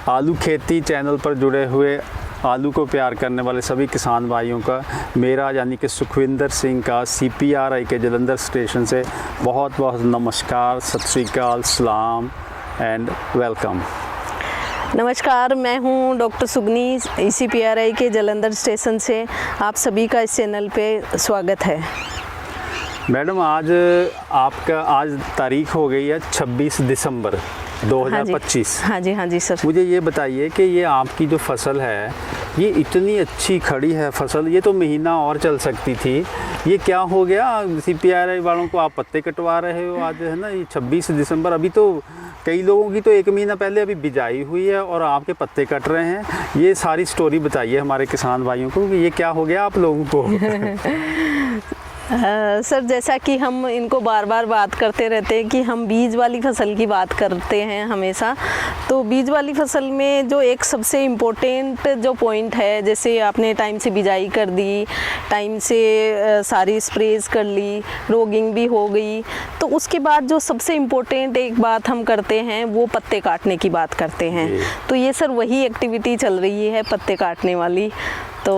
आलू खेती चैनल पर जुड़े हुए आलू को प्यार करने वाले सभी किसान भाइयों का मेरा यानी कि सुखविंदर सिंह का CPRI के जलंधर स्टेशन से बहुत बहुत नमस्कार, सत श्री अकाल, सलाम एंड वेलकम। नमस्कार, मैं हूं डॉक्टर सुगनी, CPRI के जलंधर स्टेशन से। आप सभी का इस चैनल पे स्वागत है। मैडम, आज तारीख हो गई है 26 दिसंबर 2025। हाँ जी सर। मुझे ये बताइए कि ये आपकी जो फसल है ये इतनी अच्छी खड़ी है फसल, ये तो महीना और चल सकती थी, ये क्या हो गया? CPRI वालों को आप पत्ते कटवा रहे हो आज, है ना? ये 26 दिसंबर, अभी तो कई लोगों की तो 1 महीना पहले अभी बिजाई हुई है और आपके पत्ते कट रहे हैं। ये सारी स्टोरी बताइए हमारे किसान भाइयों को कि ये क्या हो गया आप लोगों को। सर, जैसा कि हम इनको बार बार बात करते रहते हैं कि हम बीज वाली फसल की बात करते हैं हमेशा। तो बीज वाली फसल में जो एक सबसे इम्पोर्टेंट जो पॉइंट है, जैसे आपने टाइम से बिजाई कर दी, टाइम से सारी स्प्रेज कर ली, रोगिंग भी हो गई, तो उसके बाद जो सबसे इम्पोर्टेंट एक बात हम करते हैं वो पत्ते काटने की बात करते हैं। तो ये सर वही एक्टिविटी चल रही है, पत्ते काटने वाली। तो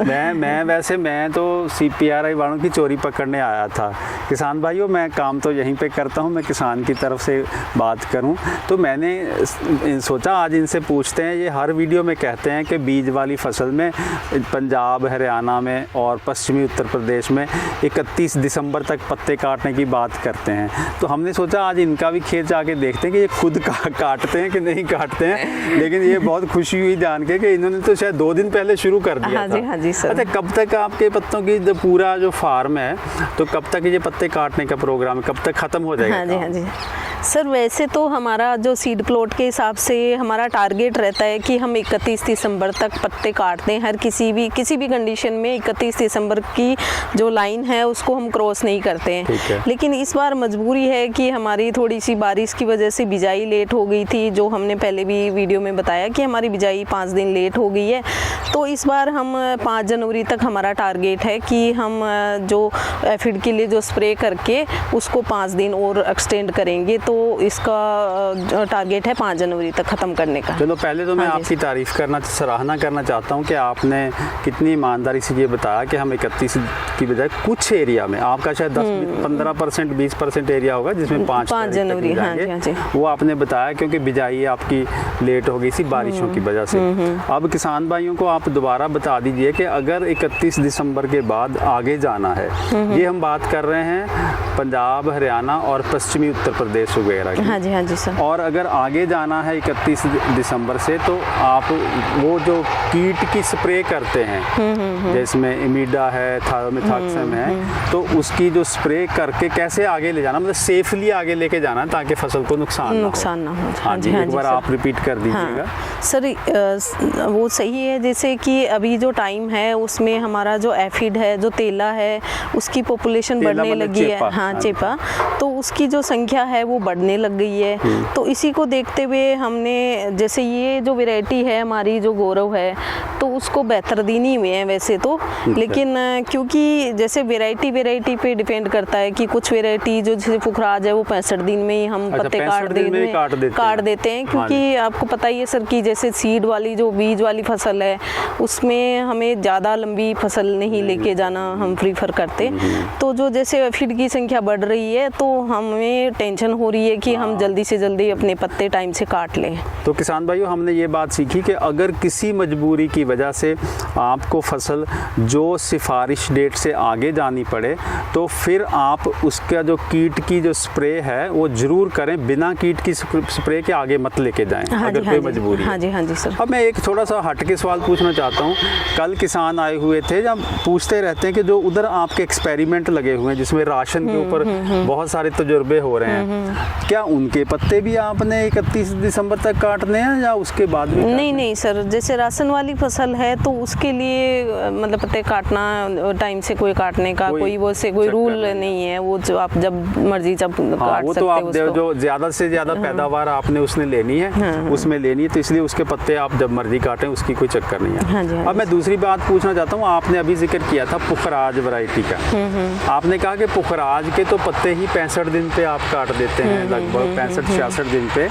मैं तो CPRI वालों की चोरी पकड़ने आया था। किसान भाइयों, मैं काम तो यहीं पे करता हूँ, मैं किसान की तरफ से बात करूँ तो मैंने सोचा आज इनसे पूछते हैं। ये हर वीडियो में कहते हैं कि बीज वाली फसल में पंजाब, हरियाणा में और पश्चिमी उत्तर प्रदेश में 31 दिसंबर तक पत्ते काटने की बात करते हैं। तो हमने सोचा आज इनका भी खेत जाके देखते हैं कि ये खुद काटते हैं कि नहीं काटते हैं। लेकिन ये बहुत खुशी हुई जान के कि इन्होंने तो शायद 2 दिन पहले शुरू कर दिया। हाँ जी सर। अच्छा, कब तक आपके पत्तों की जो पूरा जो फार्म है, तो कब तक ये पत्ते काटने का प्रोग्राम है, कब तक खत्म हो जाएगा? हाँ जी सर, वैसे तो हमारा जो सीड प्लॉट के हिसाब से हमारा टारगेट रहता है कि हम 31 दिसंबर तक पत्ते काटते हैं। हर किसी भी कंडीशन में 31 दिसंबर की जो लाइन है उसको हम क्रॉस नहीं करते हैं। लेकिन इस बार मजबूरी है कि हमारी थोड़ी सी बारिश की वजह से बिजाई लेट हो गई थी, जो हमने पहले भी वीडियो में बताया कि हमारी बिजाई 5 दिन लेट हो गई है। तो इस बार हम 5 जनवरी तक हमारा टारगेट है कि हम जो एफिड के लिए जो स्प्रे करके उसको 5 दिन और एक्सटेंड करेंगे। तो इसका टारगेट है 5 जनवरी तक ख़त्म करने का। चलो, पहले तो मैं आपकी तारीफ़ सराहना करना चाहता हूँ कि आपने कितनी ईमानदारी से ये बताया कि हम 31 की बजाय कुछ एरिया में, आपका शायद 10-15%, 20% एरिया होगा जिसमें 5 जनवरी, हाँ जी, वो आपने बताया क्योंकि बिजाई आपकी लेट हो गई थी बारिशों की वजह से। अब किसान भाइयों को आप दोबारा बता दीजिए कि अगर 31 दिसंबर के बाद आगे जाना है, ये हम बात कर रहे हैं पंजाब, हरियाणा और पश्चिमी उत्तर प्रदेश वगैरह की। हाँ जी सर। और अगर आगे जाना है 31 दिसंबर से, तो आप वो जो कीट की स्प्रे करते हैं, जिसमें इमीडा है, थायोमिथाक्सम है, तो उसकी जो स्प्रे करके कैसे आगे ले जाना, मतलब सेफली आगे लेके जाना ताकि फसल को नुकसान ना हो। हाँ जी, एक बार आप रिपीट कर दीजिएगा। सर, वो सही है। जैसे कि अभी जो टाइम है उसमें हमारा जो एफिड है, जो तेला है, उसकी पॉपुलेशन बढ़ने लगी है। हाँ, चेपा, तो उसकी जो संख्या है वो बढ़ने लग गई है। तो इसी को देखते हुए हमने, जैसे ये जो वैरायटी है हमारी जो गौरव है, तो उसको बेहतर दिन हुए हैं वैसे तो, लेकिन क्योंकि जैसे वैरायटी पे डिपेंड करता है कि कुछ वैरायटी जो जैसे पुखराज है वो 65 दिन में ही हम पत्ते काट देते हैं। क्योंकि आपको पता ही है सर कि जैसे सीड वाली जो बीज वाली फसल है उसमें हमें ज़्यादा लंबी फसल नहीं लेके जाना हम प्रीफर करते। तो जो जैसे एफिड की संख्या बढ़ रही है तो हमें टेंशन हो रही है कि हम जल्दी से जल्दी अपने पत्ते टाइम से काट लें। तो किसान भाइयों, हमने ये बात सीखी कि अगर किसी मजबूरी की वजह से आपको फसल जो सिफारिश डेट से आगे जानी पड़े, तो फिर आप उसका जो कीट की जो स्प्रे है वो जरूर करें, बिना कीट की स्प्रे के आगे मत लेके जाएं। अगर कोई मजबूरी। हाँ जी सर। अब मैं एक थोड़ा सा हट के सवाल पूछना चाहता हूँ। कल किसान आए हुए थे, जब पूछते रहते हैं कि जो उधर आपके एक्सपेरिमेंट लगे हुए हैं जिसमें राशन के ऊपर बहुत सारे तजुर्बे हो रहे हैं, क्या उनके पत्ते भी आपने 31 दिसंबर तक काटने हैं या उसके बाद भी? नहीं सर, जैसे राशन वाली फसल फसल है तो उसके लिए मतलब पत्ते काटना टाइम से कोई काटने का कोई वो से कोई रूल नहीं है, वो जो आप जब मर्जी जब काट वो सकते तो आप उसको। जो ज़्यादा से ज़्यादा पैदावार आपने उसने लेनी है उसमें लेनी है, तो इसलिए उसके पत्ते आप जब मर्जी काटें, उसकी कोई चक्कर नहीं है। हाँ जी, हाँ अब मैं दूसरी बात पूछना चाहता हूँ, आपने अभी जिक्र किया था पुखराज वैरायटी का। आपने कहा कि पुखराज के तो पत्ते ही 65 दिन पे आप काट देते हैं, लगभग 65-66 दिन पे।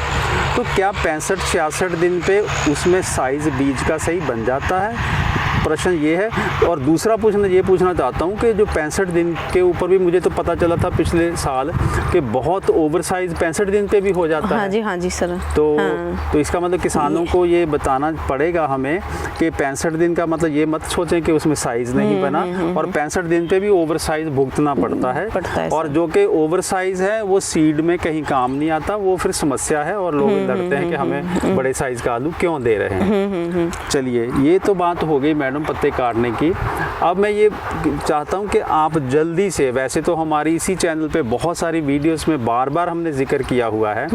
तो क्या 65-66 दिन पे उसमें साइज बीज का सही बन जाता है? प्रश्न ये है। और दूसरा ये पूछना चाहता हूँ कि जो 65 दिन के ऊपर भी मुझे तो पता चला था पिछले साल कि बहुत ओवर साइज 65 दिन पे भी हो जाता है। हाँ जी सर। तो इसका मतलब किसानों को ये बताना पड़ेगा हमें कि 65 दिन का मतलब ये मत सोचें कि उसमें साइज नहीं बना, और 65 दिन पे भी ओवर साइज भुगतना पड़ता है और जो कि ओवर साइज है वो सीड में कहीं काम नहीं आता, वो फिर समस्या है और लोग लड़ते हैं कि हमें बड़े साइज का आलू क्यों दे रहे हैं। चलिए, ये तो बात हो गई मैडम पत्ते काटने की। अब मैं ये चाहता हूँ कि आप जल्दी से, वैसे तो हमारी इसी चैनल पे बहुत सारी वीडियोस में बार बार हमने जिक्र किया हुआ है,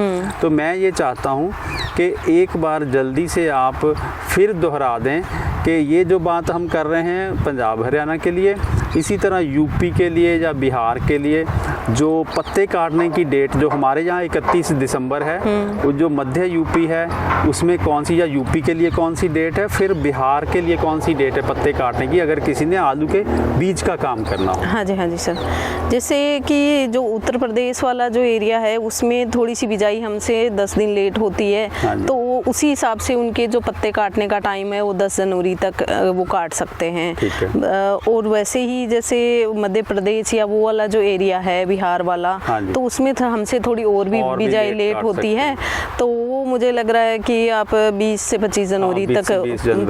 तो मैं ये चाहता हूँ कि एक बार जल्दी से आप फिर दोहरा दें कि ये जो बात हम कर रहे हैं पंजाब हरियाणा के लिए, इसी तरह यूपी के लिए या बिहार के लिए जो पत्ते काटने की डेट जो हमारे यहाँ 31 दिसंबर है, वो जो मध्य यूपी है उसमें कौन सी, या यूपी के लिए कौन सी डेट है, फिर बिहार के लिए कौन सी डेट है पत्ते काटने की, अगर किसी ने आलू के बीज का काम करना हो। हाँ जी सर। जैसे कि जो उत्तर प्रदेश वाला जो एरिया है उसमें थोड़ी सी बिजाई हमसे 10 दिन लेट होती है, तो वो उसी हिसाब से उनके जो पत्ते काटने का टाइम है वो 10 जनवरी तक वो काट सकते हैं। और वैसे ही जैसे मध्य प्रदेश या वो वाला जो एरिया है बिहार वाला, तो उसमें हमसे थोड़ी और भी बिजाई लेट होती है, तो वो मुझे लग रहा है कि आप 20 से 25 जनवरी तक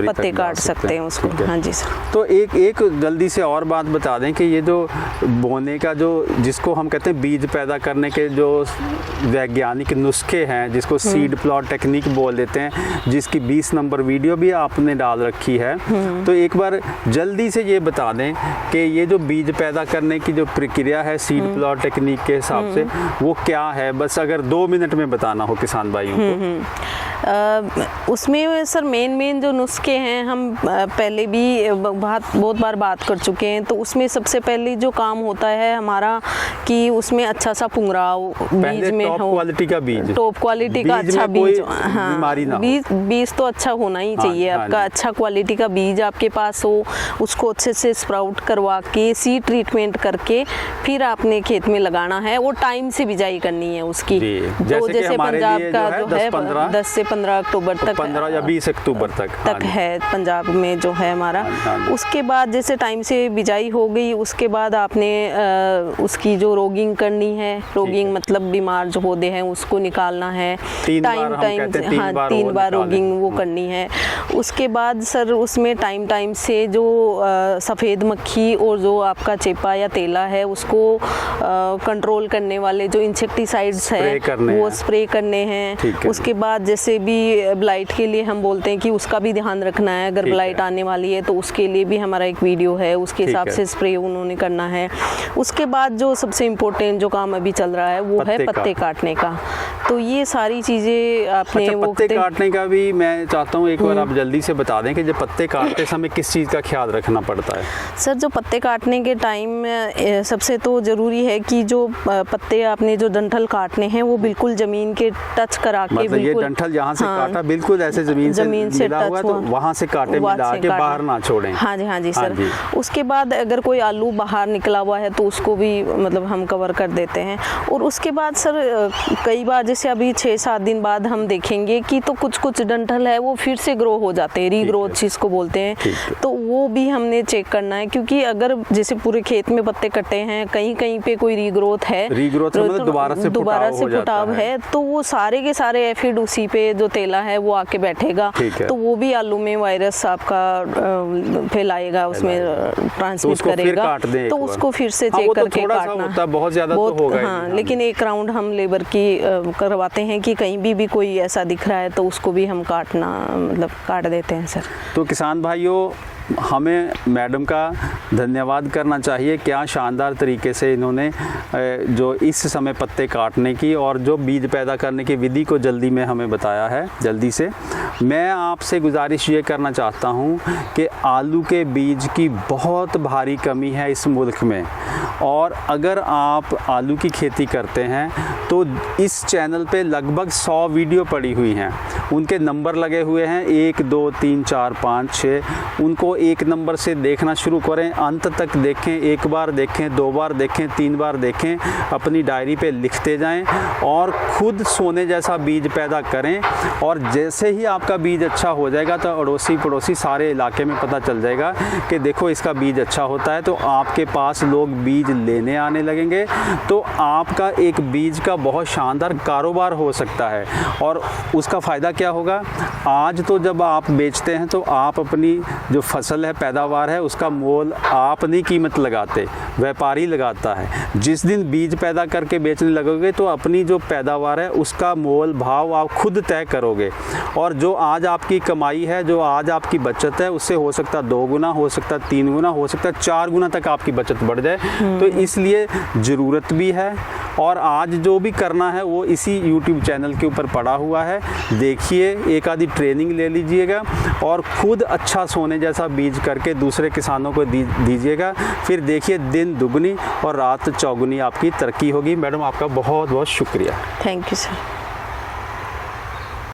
पत्ते काट सकते हैं उसको। हाँ जी सर। तो एक जल्दी से और बात बता दें कि ये जो बोने का जो जिसको हम कहते हैं बीज पैदा करने के जो वैज्ञानिक नुस्खे हैं, जिसको सीड प्लॉट टेक्निक बोल देते हैं, जिसकी 20 नंबर वीडियो भी आपने डाल रखी है, तो एक बार जल्दी से ये बता दें कि ये जो बीज पैदा करने की जो प्रक्रिया है सीड प्लॉट टेक्निक के हिसाब से वो क्या है, बस अगर 2 मिनट में बताना हो किसान भाइयों को। उसमें सर मेन जो नुस्खे हैं हम पहले भी बहुत बार बात कर चुके हैं। तो उसमें सबसे पहले जो काम होता है हमारा कि उसमें अच्छा सा पुंगराव बीज में हो, क्वालिटी का बीज, टॉप क्वालिटी का अच्छा बीज, हाँ बीज तो अच्छा होना ही चाहिए आपका, अच्छा क्वालिटी का बीज आपके पास हो, उसको अच्छे से स्प्राउट करवा के सीड ट्रीटमेंट करके फिर आपने खेत में लगाना है, वो टाइम से बिजाई करनी है उसकी। तो जैसे पंजाब का जो है 10 से 15 अक्टूबर तक, 15 या 20 अक्टूबर तक है पंजाब में जो है हमारा। उसके बाद जैसे टाइम से बिजाई हो गई, उसके बाद आपने उसकी जो रोगिंग करनी है, रोगिंग मतलब बीमार जो पौधे हैं उसको निकालना है, टाइम हाँ 3 बार रोगिंग वो करनी है। उसके बाद सर उसमें टाइम से जो सफ़ेद मक्खी और जो आपका चेपा या तेला है उसको कंट्रोल करने वाले जो इंसेक्टिसाइड्स है वो स्प्रे करने हैं। उसके बाद जैसे भी ब्लाइट के लिए हम बोलते हैं कि उसका भी ध्यान रखना है, अगर ब्लाइट आने वाली है तो उसके लिए भी हमारा एक वीडियो है, उसके हिसाब से स्प्रे उन्होंने करना है। उसके बाद जो सबसे इम्पोर्टेंट जो काम अभी चल रहा है वो है पत्ते काटने का। तो ये सारी चीज़ें आपने वो पत्ते काटने का भी मैं चाहता हूँ एक बार आप जल्दी से बता दें कि जब पत्ते काटते समय किस चीज़ का ख्याल रखना पड़ता है। सर जो पत्ते काटने के टाइम सबसे तो ज़रूरी है कि जो पत्ते आपने जो डंठल काटने हैं वो बिल्कुल ज़मीन के टच करा के, मतलब ये डंठल जहाँ से काटा बिल्कुल ऐसे ज़मीन से मिला हुआ, तो वहाँ से काटे मिला के बाहर ना छोड़ें। हाँ जी सर। उसके बाद अगर कोई आलू बाहर निकला हुआ है तो उसको भी मतलब हम कवर कर देते हैं। और उसके बाद सर कई बार जैसे अभी 6-7 दिन बाद हम देखेंगे कि तो कुछ डंठल है वो फिर से ग्रो हो जाते हैं, रीग्रोथ जिसको बोलते हैं, तो वो भी हमने चेक करना है, क्योंकि अगर जैसे पूरे खेत में पत्ते कटे हैं कहीं पे कोई रीग्रोथ है, मतलब दोबारा से फुटाव है, तो वो सारे के सारे एफिड उसी पे जो तेला है वो आके बैठेगा, तो वो भी आलू में वायरस आपका फैलाएगा, उसमें ट्रांसमिट करेगा, तो उसको फिर से चेक करके काटना। बहुत ज्यादा तो होगा, हाँ, लेकिन एक राउंड हम लेबर की करवाते हैं कि कहीं भी कोई ऐसा दिख रहा है तो उसको भी हम काट देते हैं सर। तो किसान भाइयों, हमें मैडम का धन्यवाद करना चाहिए, क्या शानदार तरीके से इन्होंने जो इस समय पत्ते काटने की और जो बीज पैदा करने की विधि को जल्दी में हमें बताया है, जल्दी से। मैं आपसे गुजारिश ये करना चाहता हूँ कि आलू के बीज की बहुत भारी कमी है इस मुल्क में, और अगर आप आलू की खेती करते हैं तो इस चैनल पे लगभग 100 वीडियो पड़ी हुई हैं, उनके नंबर लगे हुए हैं 1 2 3 4 5 6। उनको एक नंबर से देखना शुरू करें, अंत तक देखें, एक बार देखें, 2 बार देखें, 3 बार देखें, अपनी डायरी पे लिखते जाएं और खुद सोने जैसा बीज पैदा करें। और जैसे ही आपका बीज अच्छा हो जाएगा तो अड़ोसी पड़ोसी सारे इलाके में पता चल जाएगा कि देखो इसका बीज अच्छा होता है, तो आपके पास लोग बीज लेने आने लगेंगे। तो आपका एक बीज का बहुत शानदार कारोबार हो सकता है। और उसका फ़ायदा क्या होगा, आज तो जब आप बेचते हैं तो आप अपनी जो फसल है, पैदावार है, उसका मोल आप नहीं कीमत लगाते, व्यापारी लगाता है। जिस दिन बीज पैदा करके बेचने लगोगे तो अपनी जो पैदावार है उसका मोल भाव आप खुद तय करोगे, और जो आज आपकी कमाई है, जो आज आपकी बचत है, उससे हो सकता 2 गुना, हो सकता 3 गुना, हो सकता 4 गुना तक आपकी बचत बढ़ जाए। तो इसलिए ज़रूरत भी है, और आज जो भी करना है वो इसी YouTube चैनल के ऊपर पड़ा हुआ है। देखिए, एक आधी ट्रेनिंग ले लीजिएगा और खुद अच्छा सोने जैसा बीज करके दूसरे किसानों को दीजिएगा। फिर देखिए दिन दुगनी और रात चौगुनी आपकी तरक्की होगी। मैडम, आपका बहुत बहुत शुक्रिया। Thank you sir.